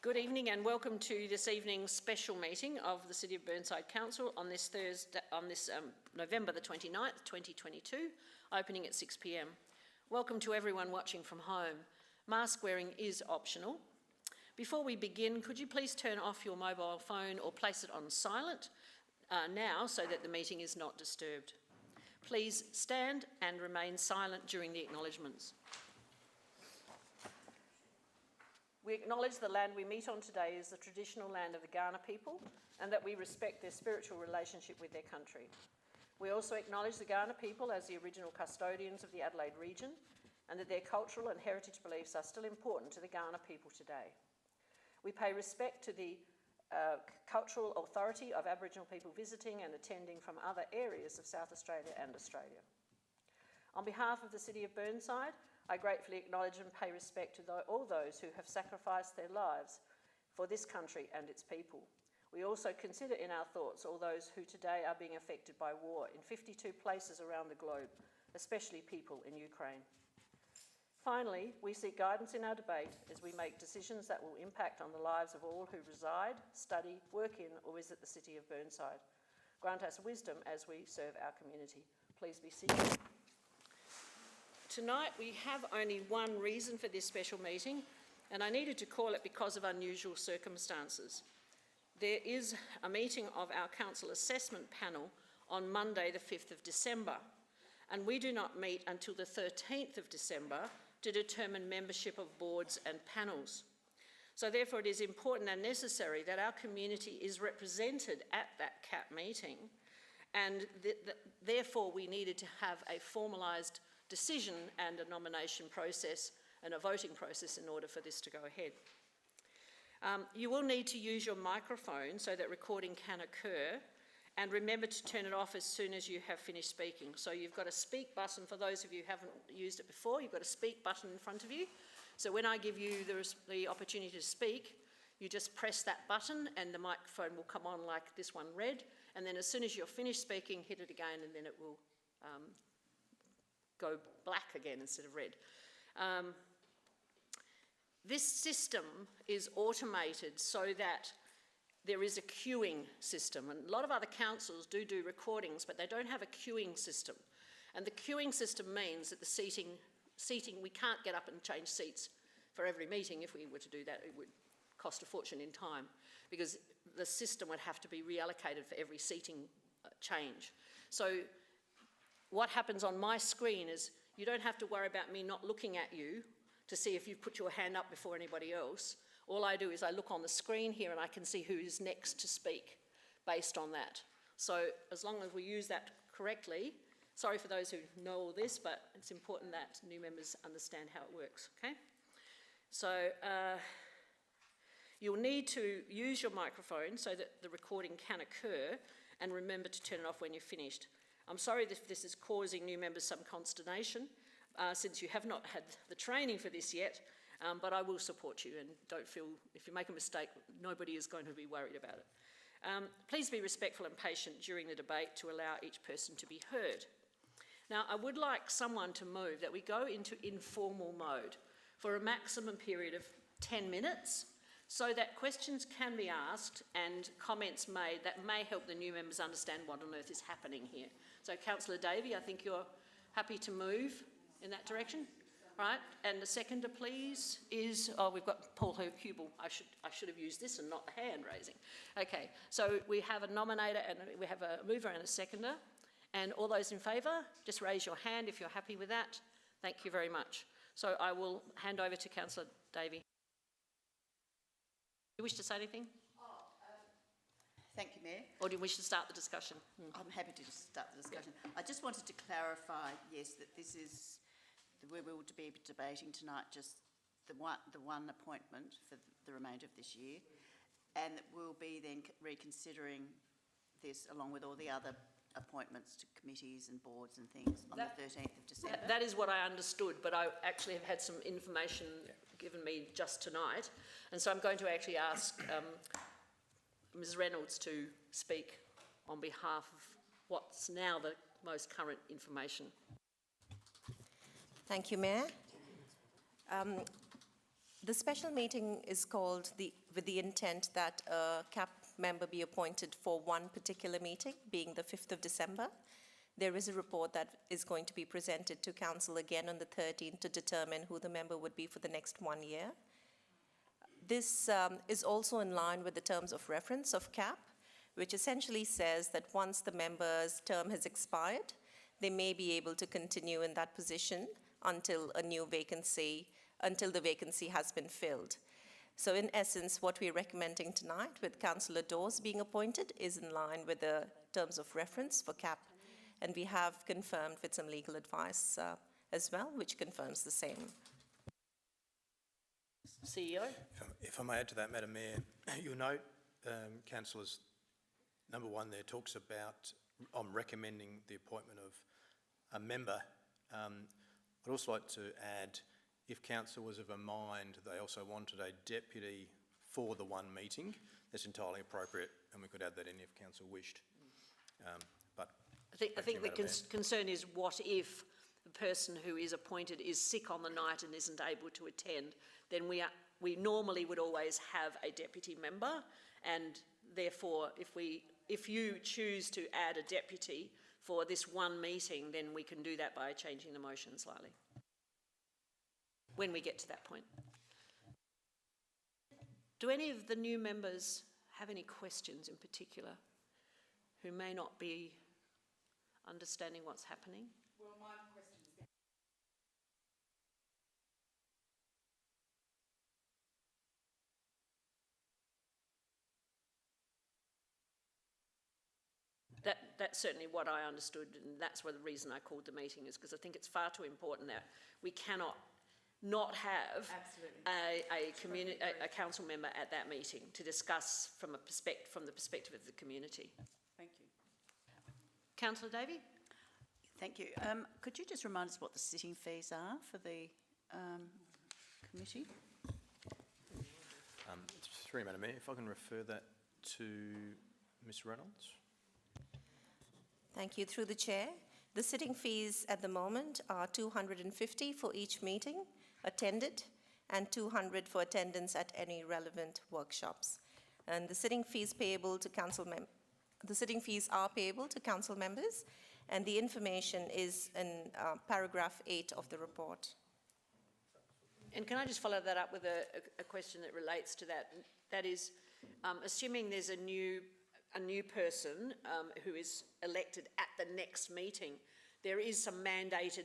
Good evening and welcome to this evening's special meeting of the City of Burnside Council on this November the 29th, 2022, opening at 6 p.m. Welcome to everyone watching from home. Mask wearing is optional. Before we begin, could you please turn off your mobile phone or place it on silent now so that the meeting is not disturbed. Please stand and remain silent during the acknowledgements. We acknowledge the land we meet on today is the traditional land of the Kaurna people and that we respect their spiritual relationship with their country. We also acknowledge the Kaurna people as the original custodians of the Adelaide region and that their cultural and heritage beliefs are still important to the Kaurna people today. We pay respect to the cultural authority of Aboriginal people visiting and attending from other areas of South Australia and Australia. On behalf of the City of Burnside, I gratefully acknowledge and pay respect to all those who have sacrificed their lives for this country and its people. We also consider in our thoughts all those who today are being affected by war in 52 places around the globe, especially people in Ukraine. Finally, we seek guidance in our debate as we make decisions that will impact on the lives of all who reside, study, work in or visit the City of Burnside. Grant us wisdom as we serve our community. Please be seated. Tonight we have only one reason for this special meeting, and I needed to call it because of unusual circumstances. There is a meeting of our Council Assessment Panel on Monday the 5th of December, and we do not meet until the 13th of December to determine membership of boards and panels. So therefore it is important and necessary that our community is represented at that CAP meeting, and therefore we needed to have a formalised decision and a nomination process and a voting process in order for this to go ahead. You will need to use your microphone so that recording can occur, and remember to turn it off as soon as you have finished speaking. So you've got a speak button. For those of you who haven't used it before, you've got a speak button in front of you. So when I give you the opportunity to speak, you just press that button and the microphone will come on like this one red, and then as soon as you're finished speaking, hit it again and then it will go black again instead of red. This system is automated so that there is a queuing system, and a lot of other councils do recordings, but they don't have a queuing system. And the queuing system means that the seating, we can't get up and change seats for every meeting. If we were to do that, it would cost a fortune in time, because the system would have to be reallocated for every seating change. So what happens on my screen is you don't have to worry about me not looking at you to see if you've put your hand up before anybody else. All I do is I look on the screen here and I can see who is next to speak based on that. So as long as we use that correctly, sorry for those who know all this, but it's important that new members understand how it works, okay? So you'll need to use your microphone so that the recording can occur, and remember to turn it off when you're finished. I'm sorry if this is causing new members some consternation, since you have not had the training for this yet, but I will support you, and don't feel, if you make a mistake, nobody is going to be worried about it. Please be respectful and patient during the debate to allow each person to be heard. Now, I would like someone to move that we go into informal mode for a maximum period of 10 minutes, so that questions can be asked and comments made that may help the new members understand what on earth is happening here. So Councillor Davey, I think you're happy to move in that direction, right? And the seconder, please, is, oh, we've got Paul Hubel. I should have used this and not the hand raising. Okay, so we have a nominator and we have a mover and a seconder. And all those in favour, just raise your hand if you're happy with that. Thank you very much. So I will hand over to Councillor Davey. Do you wish to say anything? Thank you, Mayor. Or do you wish to start the discussion? I'm happy to start the discussion. I just wanted to clarify, yes, that this is, we will be debating tonight just the one appointment for the remainder of this year, and that we'll be then reconsidering this along with all the other appointments to committees and boards and things on the 13th of December. That is what I understood, but I actually have had some information given me just tonight, and so I'm going to actually ask Ms Reynolds to speak on behalf of what's now the most current information. Thank you, Mayor. The special meeting is called with the intent that a CAP member be appointed for one particular meeting, being the 5th of December. There is a report that is going to be presented to Council again on the 13th to determine who the member would be for the next 1 year. This is also in line with the terms of reference of CAP, which essentially says that once the member's term has expired, they may be able to continue in that position until the vacancy has been filled. So in essence, what we're recommending tonight with Councillor Dawes being appointed is in line with the terms of reference for CAP. And we have confirmed with some legal advice as well, which confirms the same. CEO? If I may add to that, Madam Mayor, you'll note, councillors, number 1 there talks about, I'm recommending the appointment of a member. I'd also like to add, if council was of a mind they also wanted a deputy for the one meeting, that's entirely appropriate, and we could add that in if council wished. But I think the concern is, what if the person who is appointed is sick on the night and isn't able to attend? Then we normally would always have a deputy member, and therefore if you choose to add a deputy for this one meeting, then we can do that by changing the motion slightly when we get to that point. Do any of the new members have any questions in particular who may not be understanding what's happening? Well, my question is That's certainly what I understood, and that's the reason I called the meeting, is because I think it's far too important that we cannot not have a council member at that meeting to discuss from the perspective of the community. Thank you. Councillor Davey? Thank you. Could you just remind us what the sitting fees are for the committee? Through you, Madam Mayor, if I can refer that to Ms Reynolds. Thank you. Through the chair, the sitting fees at the moment are $250 for each meeting attended and $200 for attendance at any relevant workshops. And the sitting fees payable to are payable to council members, and the information is in paragraph 8 of the report. And can I just follow that up with a question that relates to that? That is, assuming there's a new person who is elected at the next meeting, there is some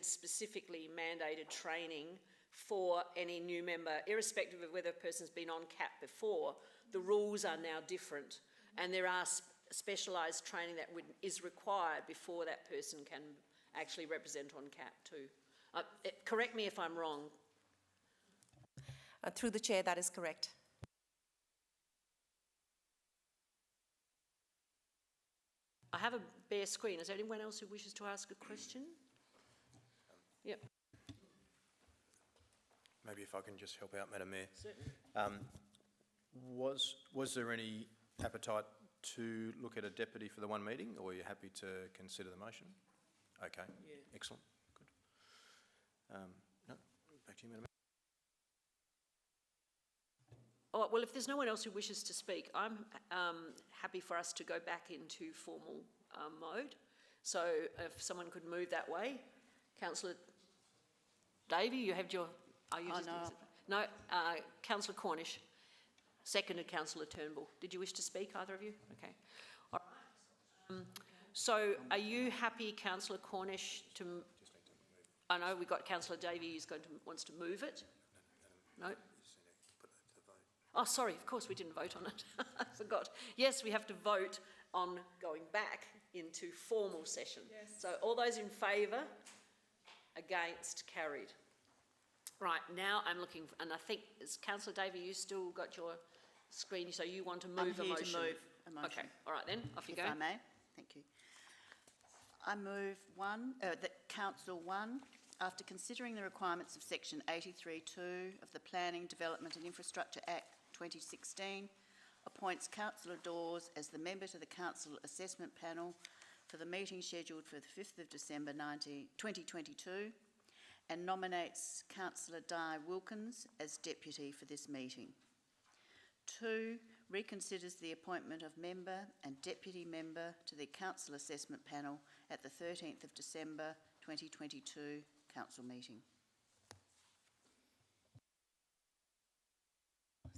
specifically mandated training for any new member, irrespective of whether a person's been on CAP before. The rules are now different, and there are specialised training that is required before that person can actually represent on CAP too. Correct me if I'm wrong. Through the chair, that is correct. I have a bare screen. Is there anyone else who wishes to ask a question? Yep. Maybe if I can just help out, Madam Mayor. Certainly. Was there any appetite to look at a deputy for the one meeting, or are you happy to consider the motion? Okay, yeah. Excellent, good. No, back to you, Madam Mayor. Oh, well, if there's no one else who wishes to speak, I'm happy for us to go back into formal mode. So if someone could move that way. Councillor Davey, you have your... No, Councillor Cornish, seconded Councillor Turnbull. Did you wish to speak, either of you? Okay. All right. So are you happy, Councillor Cornish, to... I know we've got Councillor Davey who's wants to move it. No? Oh, sorry, of course we didn't vote on it. I forgot. Yes, we have to vote on going back into formal session. Yes. So all those in favour, against, carried. Right, now I'm looking, and I think, Councillor Davey, you still got your screen, so you want to move a motion? I'm here to move a motion. Okay, all right then, off you go. If I may, thank you. I move that Council 1, after considering the requirements of Section 83(2) of the Planning, Development and Infrastructure Act 2016, appoints Councillor Dawes as the member to the Council Assessment Panel for the meeting scheduled for the 5th of December 2022, and nominates Councillor Di Wilkins as deputy for this meeting. 2, reconsiders the appointment of member and deputy member to the Council Assessment Panel at the 13th of December 2022 Council meeting.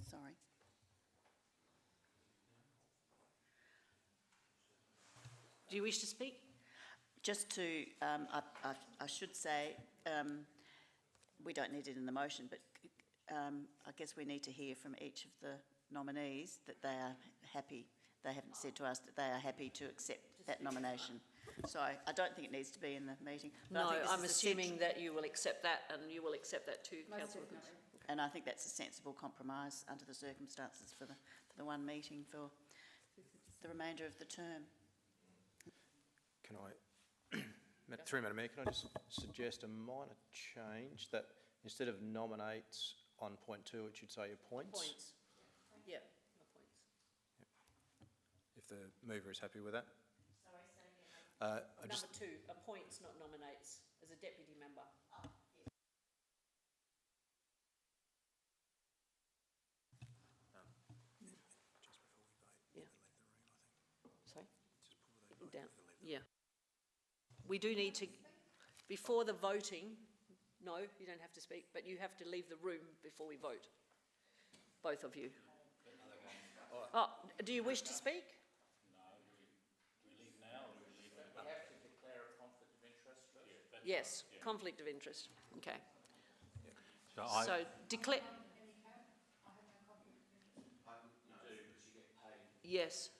Sorry. Do you wish to speak? Just to, I should say, we don't need it in the motion, but I guess we need to hear from each of the nominees that they are happy. They haven't said to us that they are happy to accept that nomination. So I don't think it needs to be in the meeting. But No, I think this I'm is assuming that you will accept that and you will accept that too, Councillor Wilkins. and I think that's a sensible compromise under the circumstances for the one meeting for the remainder of the term. Can I, through Madam Mayor, can I just suggest a minor change that instead of nominates on point 2, it should say appoints? Points. Yeah, appoints. If the mover is happy with that. Sorry, say again. Number 2, appoints, not nominates, as a deputy member. Sorry? Down, yeah. We do need to, before the voting, no, you don't have to speak, but you have to leave the room before we vote. Both of you. Oh, do you wish to speak? Yes, conflict of interest, okay. So declare. Yes.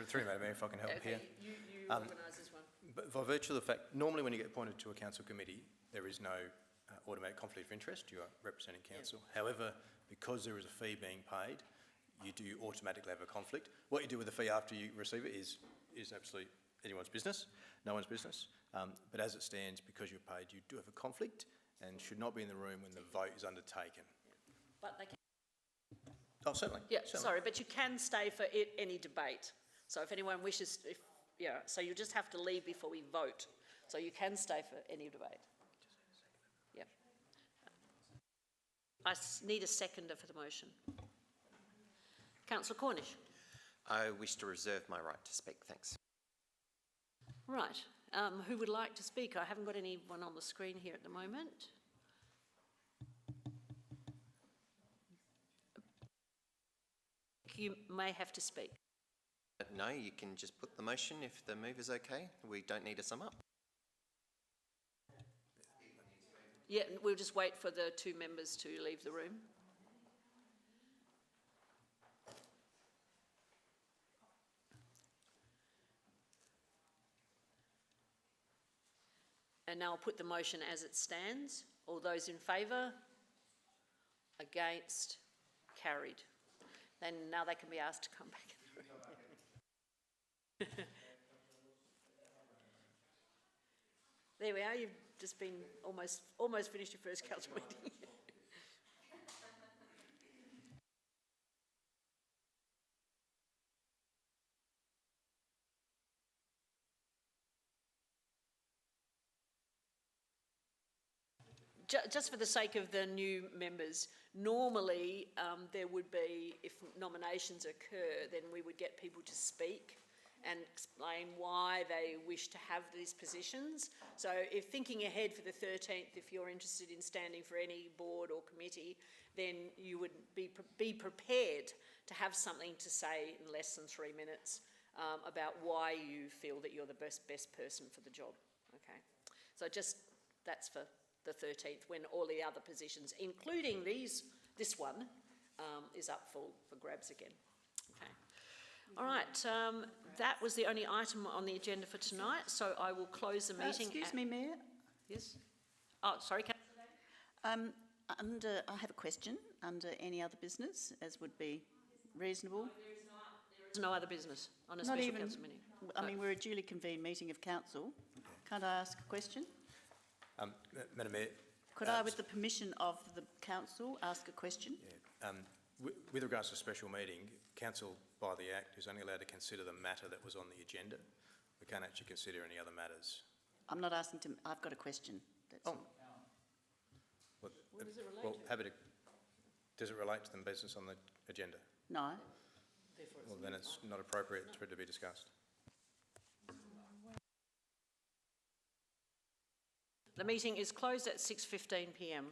Through Madam Mayor, if I can help Okay, here. you organise this one. But by virtue of the fact, normally when you get appointed to a council committee, there is no automatic conflict of interest. You are representing council. However, because there is a fee being paid, you do automatically have a conflict. What you do with the fee after you receive it is absolutely anyone's business, no one's business. But as it stands, because you're paid, you do have a conflict and should not be in the room when the vote is undertaken. But they can. Oh, certainly. Yeah, certainly. sorry, but you can stay for any debate. So if anyone wishes, so you just have to leave before we vote. So you can stay for any debate. Yeah. I need a seconder for the motion. Councillor Cornish. I wish to reserve my right to speak, thanks. Right. Who would like to speak? I haven't got anyone on the screen here at the moment. You may have to speak. No, you can just put the motion if the move is okay. We don't need to sum up. Yeah, we'll just wait for the 2 members to leave the room. And now I'll put the motion as it stands. All those in favour? Against? Carried. Then now they can be asked to come back in the room. There we are, you've just been almost finished your first council meeting. Just for the sake of the new members, normally there would be, if nominations occur, then we would get people to speak and explain why they wish to have these positions. So if thinking ahead for the 13th, if you're interested in standing for any board or committee, then you would be prepared to have something to say in less than 3 minutes about why you feel that you're the best person for the job. Okay, so that's for the 13th, when all the other positions, including this one, is up for grabs again. Okay. All right, that was the only item on the agenda for tonight, so I will close the meeting. Excuse me, Mayor. Yes? Oh, sorry, Councillor. I have a question under any other business, as would be reasonable. There is no other business on a Not special even, council meeting. I mean, we're a duly convened meeting of council. Can't I ask a question? Madam Mayor. Could I, with the permission of the council, ask a question? Yeah. With regards to a special meeting, council by the Act is only allowed to consider the matter that was on the agenda. we can't actually consider any other matters. I'm not asking to, I've got a question. That's all. Well, What does it relate well, to? happy to, does it relate to the business on the agenda? No? Therefore, Well, then it's not appropriate for it to be discussed. the meeting is closed at 6:15 p.m.